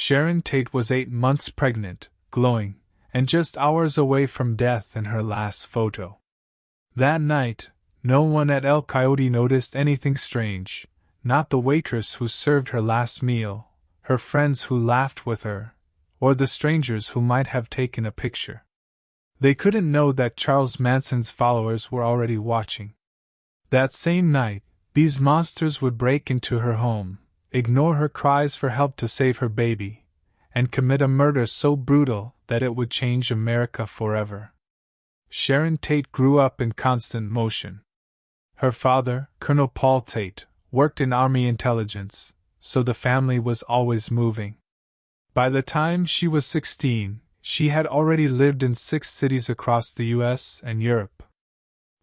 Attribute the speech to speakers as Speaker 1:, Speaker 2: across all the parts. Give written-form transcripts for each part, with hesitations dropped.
Speaker 1: Sharon Tate was 8 months pregnant, glowing, and just hours away from death in her last photo. That night, no one at El Coyote noticed anything strange, not the waitress who served her last meal, her friends who laughed with her, or the strangers who might have taken a picture. They couldn't know that Charles Manson's followers were already watching. That same night, these monsters would break into her home, ignore her cries for help to save her baby, and commit a murder so brutal that it would change America forever. Sharon Tate grew up in constant motion. Her father, Colonel Paul Tate, worked in Army intelligence, so the family was always moving. By the time she was 16, she had already lived in 6 cities across the US and Europe.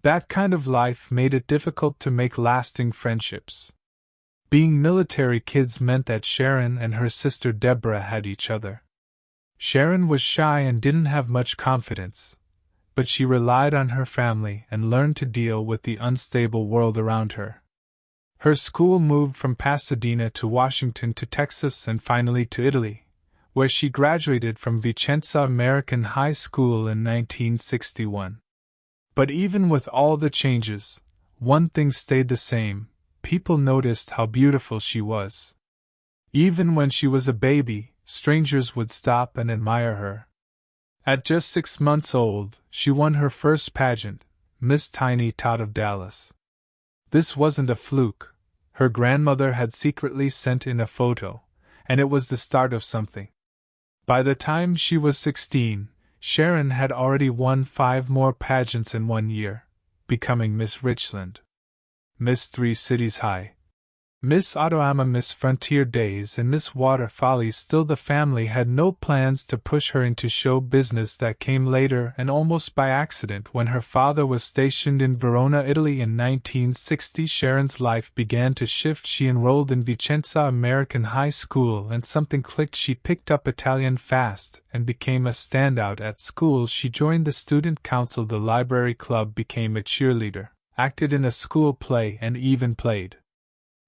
Speaker 1: That kind of life made it difficult to make lasting friendships. Being military kids meant that Sharon and her sister Deborah had each other. Sharon was shy and didn't have much confidence, but she relied on her family and learned to deal with the unstable world around her. Her school moved from Pasadena to Washington to Texas and finally to Italy, where she graduated from Vicenza American High School in 1961. But even with all the changes, one thing stayed the same: people noticed how beautiful she was. Even when she was a baby, strangers would stop and admire her. At just 6 months old, she won her first pageant, Miss Tiny Tot of Dallas. This wasn't a fluke. Her grandmother had secretly sent in a photo, and it was the start of something. By the time she was 16, Sharon had already won 5 more pageants in 1 year, becoming Miss Richland, Miss 3 Cities High, Miss Ottawa, Miss Frontier Days, and Miss Water Follies. Still, the family had no plans to push her into show business. That came later and almost by accident. When her father was stationed in Verona, Italy in 1960, Sharon's life began to shift. She enrolled in Vicenza American High School and something clicked. She picked up Italian fast and became a standout at school. She joined the student council, the library club, became a cheerleader, acted in a school play, and even played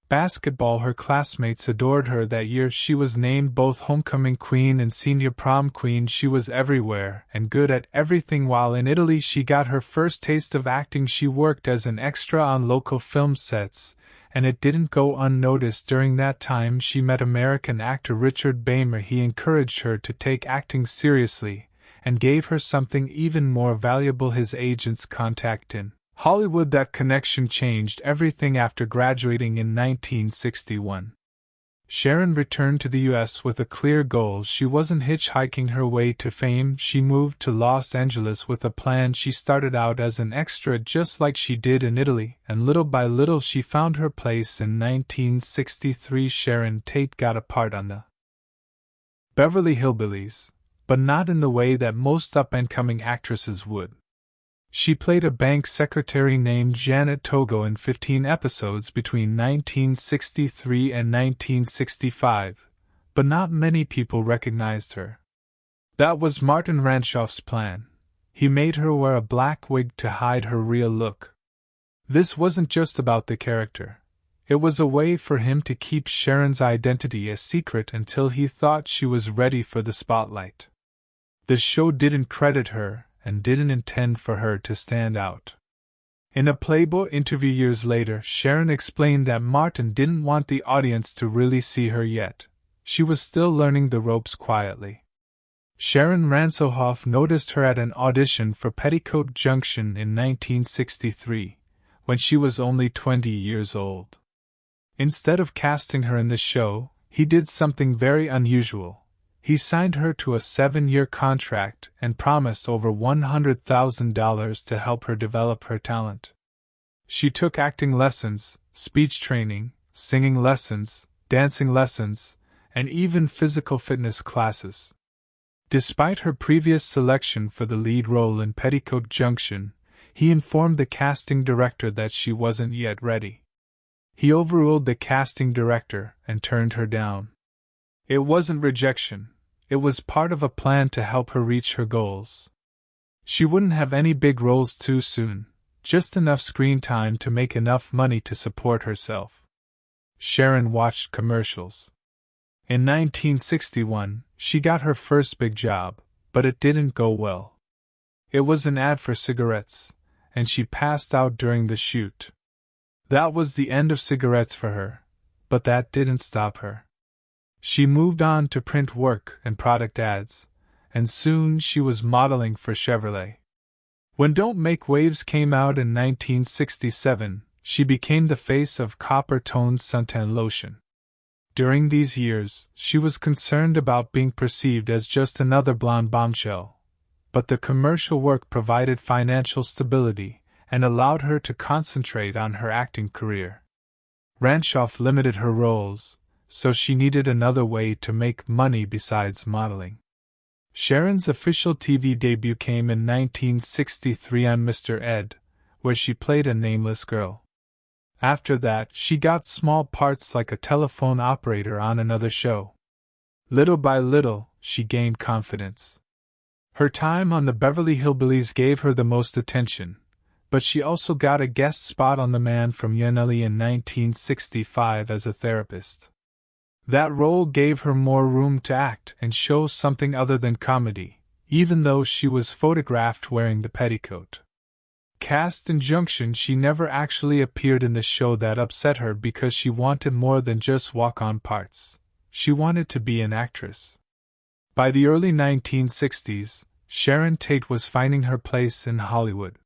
Speaker 1: basketball. Her classmates adored her. That year she was named both homecoming queen and senior prom queen. She was everywhere and good at everything. While in Italy she got her first taste of acting. She worked as an extra on local film sets, and it didn't go unnoticed. During that time she met American actor Richard Beymer. He encouraged her to take acting seriously, and gave her something even more valuable: his agent's contact in Hollywood. That connection changed everything. After graduating in 1961, Sharon returned to the U.S. with a clear goal. She wasn't hitchhiking her way to fame. She moved to Los Angeles with a plan. She started out as an extra just like she did in Italy, and little by little she found her place. In 1963, Sharon Tate got a part on the Beverly Hillbillies, but not in the way that most up-and-coming actresses would. She played a bank secretary named Janet Togo in 15 episodes between 1963 and 1965, but not many people recognized her. That was Martin Ranshoff's plan. He made her wear a black wig to hide her real look. This wasn't just about the character. It was a way for him to keep Sharon's identity a secret until he thought she was ready for the spotlight. The show didn't credit her, and didn't intend for her to stand out. In a Playboy interview years later, Sharon explained that Martin didn't want the audience to really see her yet. She was still learning the ropes quietly. Sharon Ransohoff noticed her at an audition for Petticoat Junction in 1963, when she was only 20 years old. Instead of casting her in the show, he did something very unusual. He signed her to a 7-year contract and promised over $100,000 to help her develop her talent. She took acting lessons, speech training, singing lessons, dancing lessons, and even physical fitness classes. Despite her previous selection for the lead role in Petticoat Junction, he informed the casting director that she wasn't yet ready. He overruled the casting director and turned her down. It wasn't rejection. It was part of a plan to help her reach her goals. She wouldn't have any big roles too soon, just enough screen time to make enough money to support herself. Sharon watched commercials. In 1961, she got her first big job, but it didn't go well. It was an ad for cigarettes, and she passed out during the shoot. That was the end of cigarettes for her, but that didn't stop her. She moved on to print work and product ads, and soon she was modeling for Chevrolet. When Don't Make Waves came out in 1967, she became the face of copper-toned suntan lotion. During these years, she was concerned about being perceived as just another blonde bombshell, but the commercial work provided financial stability and allowed her to concentrate on her acting career. Ranshoff limited her roles, so she needed another way to make money besides modeling. Sharon's official TV debut came in 1963 on Mr. Ed, where she played a nameless girl. After that, she got small parts like a telephone operator on another show. Little by little, she gained confidence. Her time on the Beverly Hillbillies gave her the most attention, but she also got a guest spot on The Man from Yaneli in 1965 as a therapist. That role gave her more room to act and show something other than comedy, even though she was photographed wearing the petticoat. Cast injunction: she never actually appeared in the show. That upset her because she wanted more than just walk-on parts. She wanted to be an actress. By the early 1960s, Sharon Tate was finding her place in Hollywood.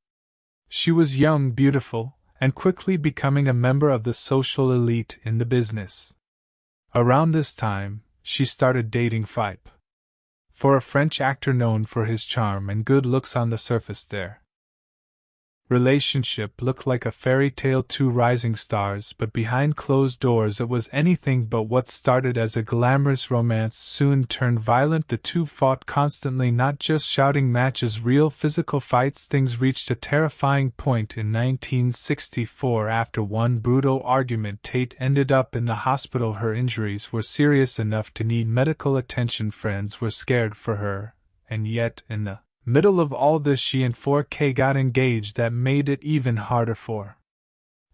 Speaker 1: She was young, beautiful, and quickly becoming a member of the social elite in the business. Around this time, she started dating Phipe. For a French actor known for his charm and good looks on the surface, their relationship looked like a fairy tale, two rising stars, but behind closed doors it was anything but. What started as a glamorous romance soon turned violent. The two fought constantly, not just shouting matches, real physical fights. Things reached a terrifying point in 1964. After one brutal argument, Tate ended up in the hospital. Her injuries were serious enough to need medical attention. Friends were scared for her, and yet, in the middle of all this, she and 4K got engaged. That made it even harder for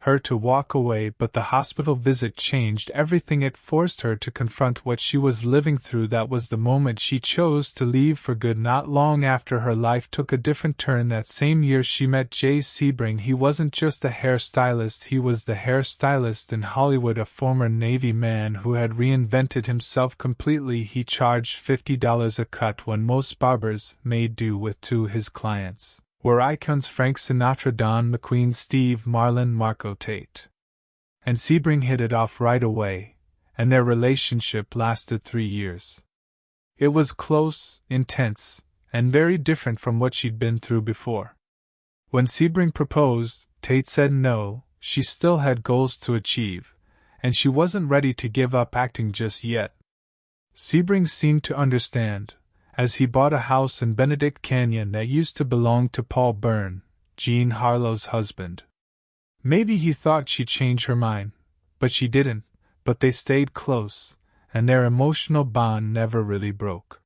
Speaker 1: her to walk away, but the hospital visit changed everything. It forced her to confront what she was living through. That was the moment she chose to leave for good. Not long after, her life took a different turn. That same year, she met Jay Sebring. He wasn't just a hairstylist, he was the hairstylist in Hollywood, a former Navy man who had reinvented himself completely. He charged $50 a cut when most barbers made do with two. His clients were icons: Frank Sinatra, Don McQueen, Steve Marlin, Marco Tate. And Sebring hit it off right away, and their relationship lasted 3 years. It was close, intense, and very different from what she'd been through before. When Sebring proposed, Tate said no. She still had goals to achieve, and she wasn't ready to give up acting just yet. Sebring seemed to understand, as he bought a house in Benedict Canyon that used to belong to Paul Byrne, Jean Harlow's husband. Maybe he thought she'd change her mind, but she didn't. But they stayed close, and their emotional bond never really broke.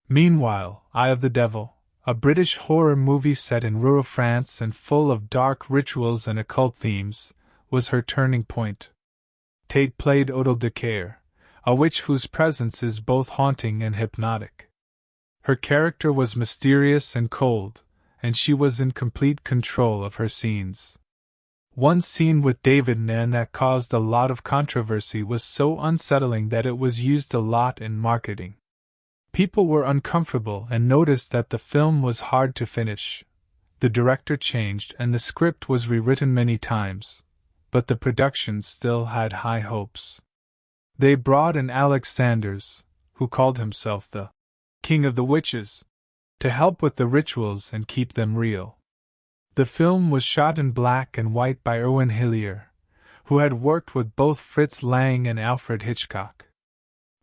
Speaker 1: Meanwhile, Eye of the Devil, a British horror movie set in rural France and full of dark rituals and occult themes, was her turning point. Tate played Odile de Caire, a witch whose presence is both haunting and hypnotic. Her character was mysterious and cold, and she was in complete control of her scenes. One scene with David Nan that caused a lot of controversy was so unsettling that it was used a lot in marketing. People were uncomfortable and noticed that the film was hard to finish. The director changed and the script was rewritten many times, but the production still had high hopes. They brought in Alex Sanders, who called himself the King of the Witches, to help with the rituals and keep them real. The film was shot in black and white by Irwin Hillier, who had worked with both Fritz Lang and Alfred Hitchcock.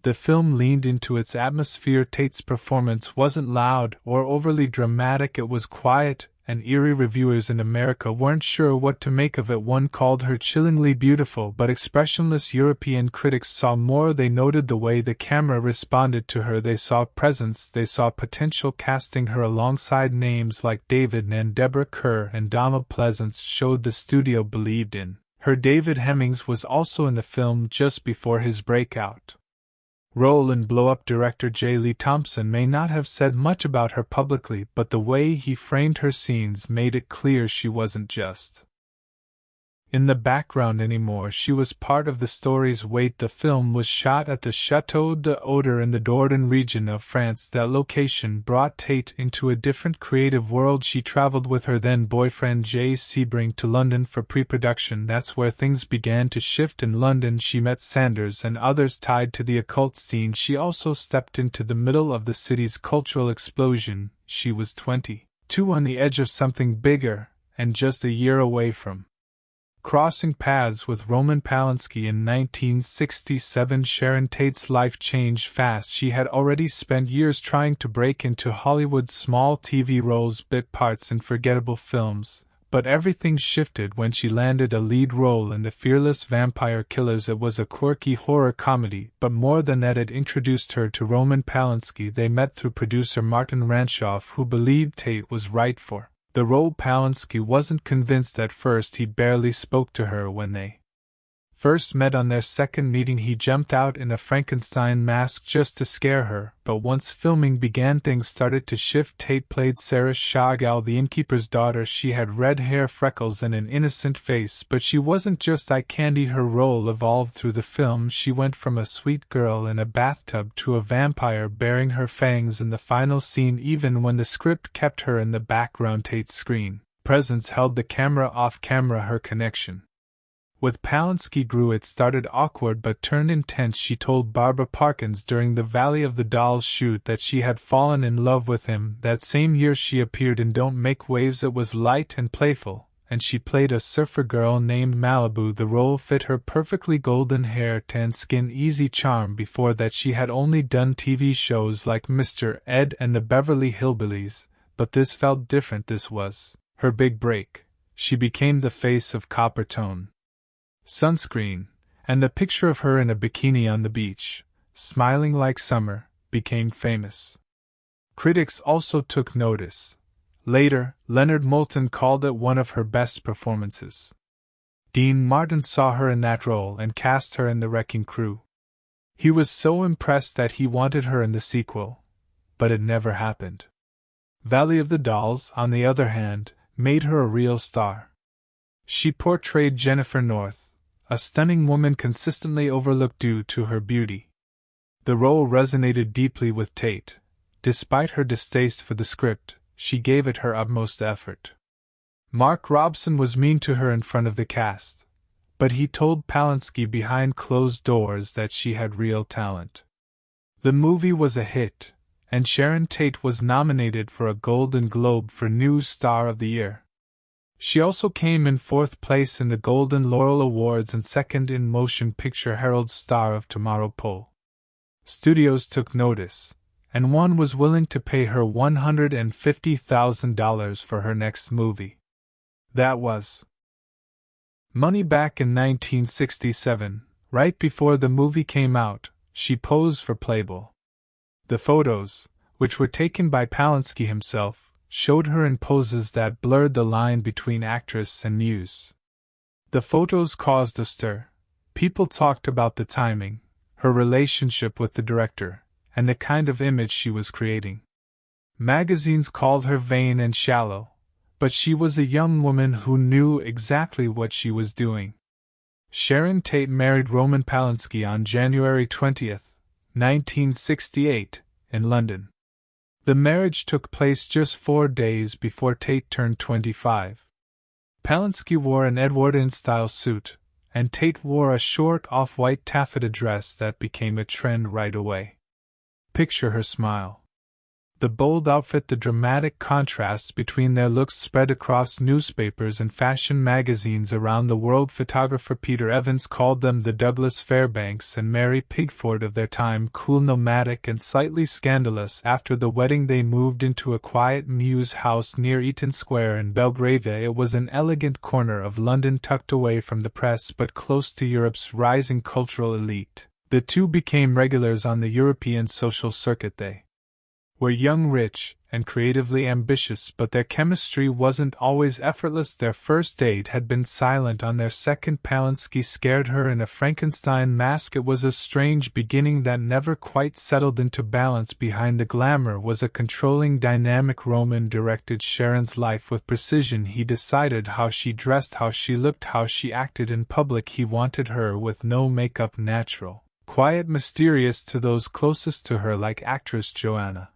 Speaker 1: The film leaned into its atmosphere. Tate's performance wasn't loud or overly dramatic, it was quiet and eerie. Reviewers in America weren't sure what to make of it. One called her chillingly beautiful but expressionless. European critics saw more. They noted the way the camera responded to her. They saw presence, they saw potential. Casting her alongside names like David and Deborah Kerr and Donald Pleasance showed the studio believed in her. David Hemmings was also in the film just before his breakout. Roll and blow-up director J. Lee Thompson may not have said much about her publicly, but the way he framed her scenes made it clear she wasn't just in the background anymore. She was part of the story's weight. The film was shot at the Château d'Odeur in the Dordogne region of France. That location brought Tate into a different creative world. She traveled with her then boyfriend Jay Sebring to London for pre-production. That's where things began to shift. In London she met Sanders and others tied to the occult scene. She also stepped into the middle of the city's cultural explosion. She was 22, on the edge of something bigger, and just a year away from crossing paths with Roman Polanski in 1967. Sharon Tate's life changed fast. She had already spent years trying to break into Hollywood's small TV roles, bit parts in forgettable films, but everything shifted when she landed a lead role in The Fearless Vampire Killers. It was a quirky horror comedy, but more than that, it introduced her to Roman Polanski. They met through producer Martin Ranshoff, who believed Tate was right for the role. Polanski wasn't convinced at first. He barely spoke to her when they first met. On their second meeting he jumped out in a Frankenstein mask just to scare her, but once filming began things started to shift. Tate played Sarah Chagall, the innkeeper's daughter. She had red hair, freckles, and an innocent face, but she wasn't just eye candy. Her role evolved through the film. She went from a sweet girl in a bathtub to a vampire bearing her fangs in the final scene. Even when the script kept her in the background, Tate's screen presence held the camera off camera. Her connection with Polanski grew. It started awkward but turned intense. She told Barbara Parkins during the Valley of the Dolls shoot that she had fallen in love with him. That same year she appeared in Don't Make Waves. It was light and playful, and she played a surfer girl named Malibu. The role fit her perfectly. Golden hair, tan skin, easy charm. Before that she had only done TV shows like Mr. Ed and the Beverly Hillbillies, but this felt different. This was her big break. She became the face of Coppertone sunscreen, and the picture of her in a bikini on the beach, smiling like summer, became famous. Critics also took notice. Later, Leonard Moulton called it one of her best performances. Dean Martin saw her in that role and cast her in The Wrecking Crew. He was so impressed that he wanted her in the sequel, but it never happened. Valley of the Dolls, on the other hand, made her a real star. She portrayed Jennifer North, a stunning woman consistently overlooked due to her beauty. The role resonated deeply with Tate. Despite her distaste for the script, she gave it her utmost effort. Mark Robson was mean to her in front of the cast, but he told Polanski behind closed doors that she had real talent. The movie was a hit, and Sharon Tate was nominated for a Golden Globe for New Star of the Year. She also came in fourth place in the Golden Laurel Awards and second in Motion Picture Herald's Star of Tomorrow poll. Studios took notice, and one was willing to pay her $150,000 for her next movie. That was money. Back in 1967, right before the movie came out, she posed for Playboy. The photos, which were taken by Polanski himself, showed her in poses that blurred the line between actress and muse. The photos caused a stir. People talked about the timing, her relationship with the director, and the kind of image she was creating. Magazines called her vain and shallow, but she was a young woman who knew exactly what she was doing. Sharon Tate married Roman Polanski on January 20, 1968, in London. The marriage took place just 4 days before Tate turned 25. Polanski wore an Edwardian-style suit, and Tate wore a short off-white taffeta dress that became a trend right away. Picture her smile. The bold outfit, the dramatic contrasts between their looks spread across newspapers and fashion magazines around the world. Photographer Peter Evans called them the Douglas Fairbanks and Mary Pigford of their time, cool, nomadic, and slightly scandalous. After the wedding they moved into a quiet mews house near Eaton Square in Belgravia. It was an elegant corner of London tucked away from the press but close to Europe's rising cultural elite. The two became regulars on the European social circuit. They were young, rich, and creatively ambitious, but their chemistry wasn't always effortless. Their first date had been silent. On their second, Palansky scared her in a Frankenstein mask. It was a strange beginning that never quite settled into balance. Behind the glamour was a controlling dynamic. Roman directed Sharon's life with precision. He decided how she dressed, how she looked, how she acted in public. He wanted her with no makeup, natural, quiet, mysterious to those closest to her, like actress Joanna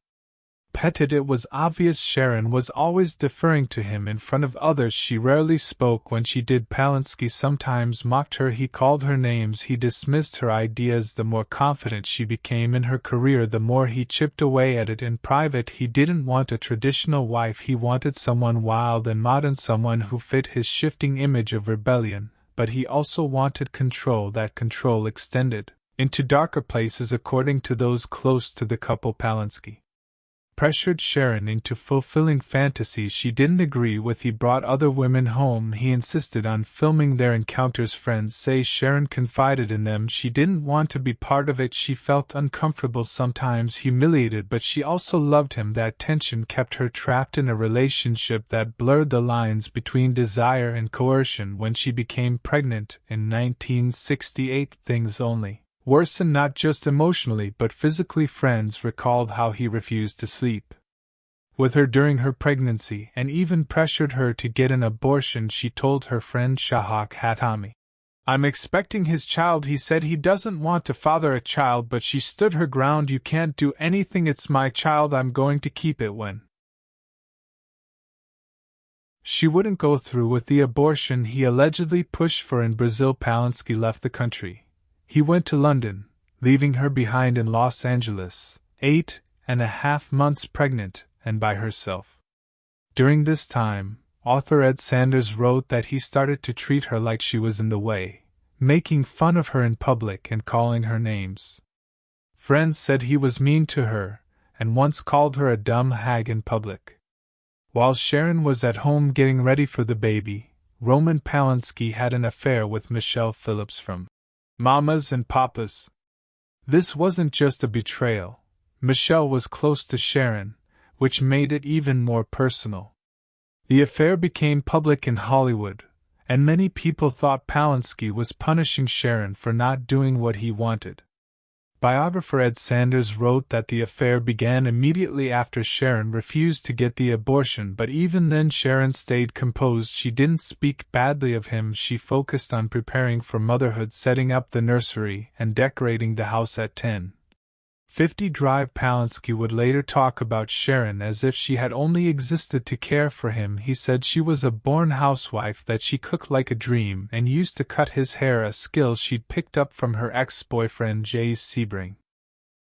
Speaker 1: Pettit. It was obvious Sharon was always deferring to him in front of others. She rarely spoke. When she did, Palansky sometimes mocked her. He called her names. He dismissed her ideas. The more confident she became in her career, the more he chipped away at it. In private, he didn't want a traditional wife. He wanted someone wild and modern, someone who fit his shifting image of rebellion, but he also wanted control. That control extended into darker places. According to those close to the couple, Palansky pressured Sharon into fulfilling fantasies she didn't agree with. He brought other women home. He insisted on filming their encounters. Friends say Sharon confided in them. She didn't want to be part of it. She felt uncomfortable, sometimes humiliated, but she also loved him. That tension kept her trapped in a relationship that blurred the lines between desire and coercion. When she became pregnant in 1968, things only worsened, not just emotionally but physically. Friends recalled how he refused to sleep with her during her pregnancy and even pressured her to get an abortion. She told her friend Shahak Hatami, "I'm expecting his child." He said he doesn't want to father a child, but she stood her ground. "You can't do anything. It's my child. I'm going to keep it." When she wouldn't go through with the abortion he allegedly pushed for in Brazil, Palansky left the country. He went to London, leaving her behind in Los Angeles, 8.5 months pregnant, and by herself. During this time, author Ed Sanders wrote that he started to treat her like she was in the way, making fun of her in public and calling her names. Friends said he was mean to her, and once called her a dumb hag in public. While Sharon was at home getting ready for the baby, Roman Palansky had an affair with Michelle Phillips from Mamas and Papas. This wasn't just a betrayal. Michelle was close to Sharon, which made it even more personal. The affair became public in Hollywood, and many people thought Palansky was punishing Sharon for not doing what he wanted. Biographer Ed Sanders wrote that the affair began immediately after Sharon refused to get the abortion, but even then Sharon stayed composed. She didn't speak badly of him. She focused on preparing for motherhood, setting up the nursery, and decorating the house. At 10:50 Drive, Palansky would later talk about Sharon as if she had only existed to care for him. He said she was a born housewife, that she cooked like a dream and used to cut his hair, a skill she'd picked up from her ex-boyfriend Jay Sebring.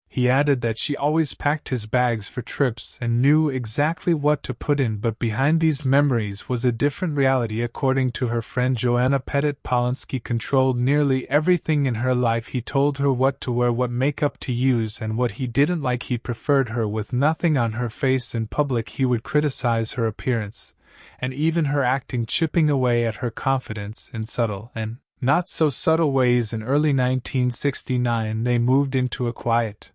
Speaker 1: He added that she always packed his bags for trips and knew exactly what to put in, but behind these memories was a different reality. According to her friend Joanna Pettit, Palansky controlled nearly everything in her life. He told her what to wear, what makeup to use, and what he didn't like. He preferred her with nothing on her face. In public, he would criticize her appearance, and even her acting, chipping away at her confidence in subtle and not so subtle ways. In early 1969, they moved into a quiet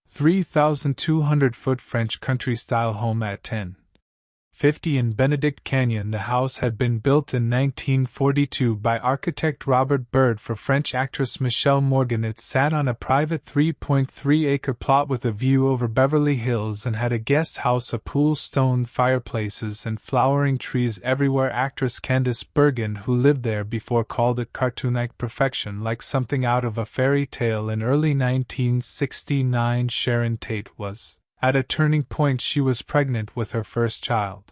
Speaker 1: 3,200-foot French country-style home at 1050 in Benedict Canyon. The house had been built in 1942 by architect Robert Bird for French actress Michelle Morgan. It sat on a private 3.3-acre plot with a view over Beverly Hills and had a guest house, a pool, stone fireplaces, and flowering trees everywhere. Actress Candice Bergen, who lived there before, called it cartoon-like perfection, like something out of a fairy tale. In early 1969, Sharon Tate was at a turning point. She was pregnant with her first child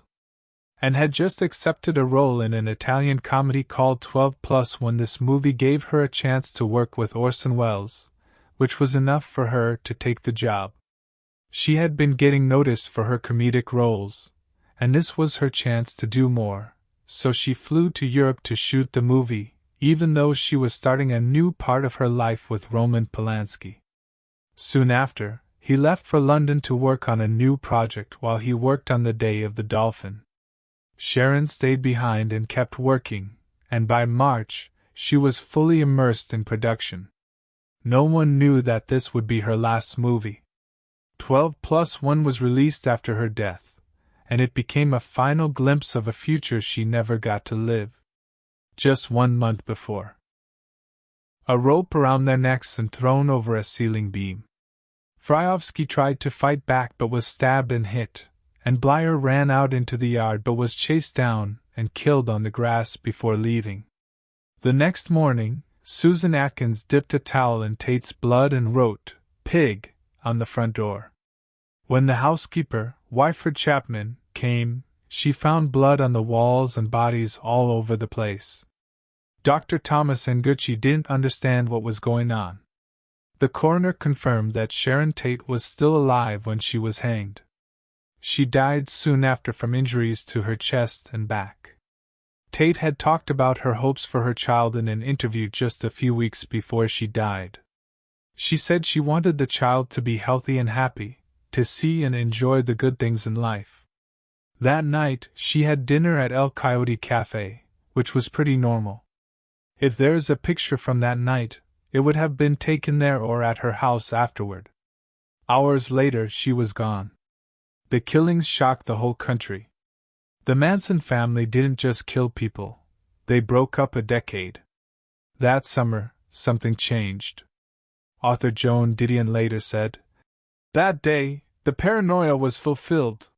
Speaker 1: and had just accepted a role in an Italian comedy called 12 Plus when this movie gave her a chance to work with Orson Welles, which was enough for her to take the job. She had been getting noticed for her comedic roles, and this was her chance to do more, so she flew to Europe to shoot the movie, even though she was starting a new part of her life with Roman Polanski. Soon after, he left for London to work on a new project. While he worked on The Day of the Dolphin, Sharon stayed behind and kept working, and by March, she was fully immersed in production. No one knew that this would be her last movie. 12+1 was released after her death, and it became a final glimpse of a future she never got to live. Just 1 month before. A rope around their necks and thrown over a ceiling beam. Fryovsky tried to fight back but was stabbed and hit, and Blyer ran out into the yard but was chased down and killed on the grass before leaving. The next morning, Susan Atkins dipped a towel in Tate's blood and wrote, "Pig," on the front door. When the housekeeper, Wyford Chapman, came, she found blood on the walls and bodies all over the place. Dr. Thomas and Gucci didn't understand what was going on. The coroner confirmed that Sharon Tate was still alive when she was hanged. She died soon after from injuries to her chest and back. Tate had talked about her hopes for her child in an interview just a few weeks before she died. She said she wanted the child to be healthy and happy, to see and enjoy the good things in life. That night, she had dinner at El Coyote Cafe, which was pretty normal. If there's a picture from that night, it would have been taken there or at her house afterward. Hours later, she was gone. The killings shocked the whole country. The Manson family didn't just kill people, they broke up a decade. That summer, something changed. Author Joan Didion later said, "That day, the paranoia was fulfilled.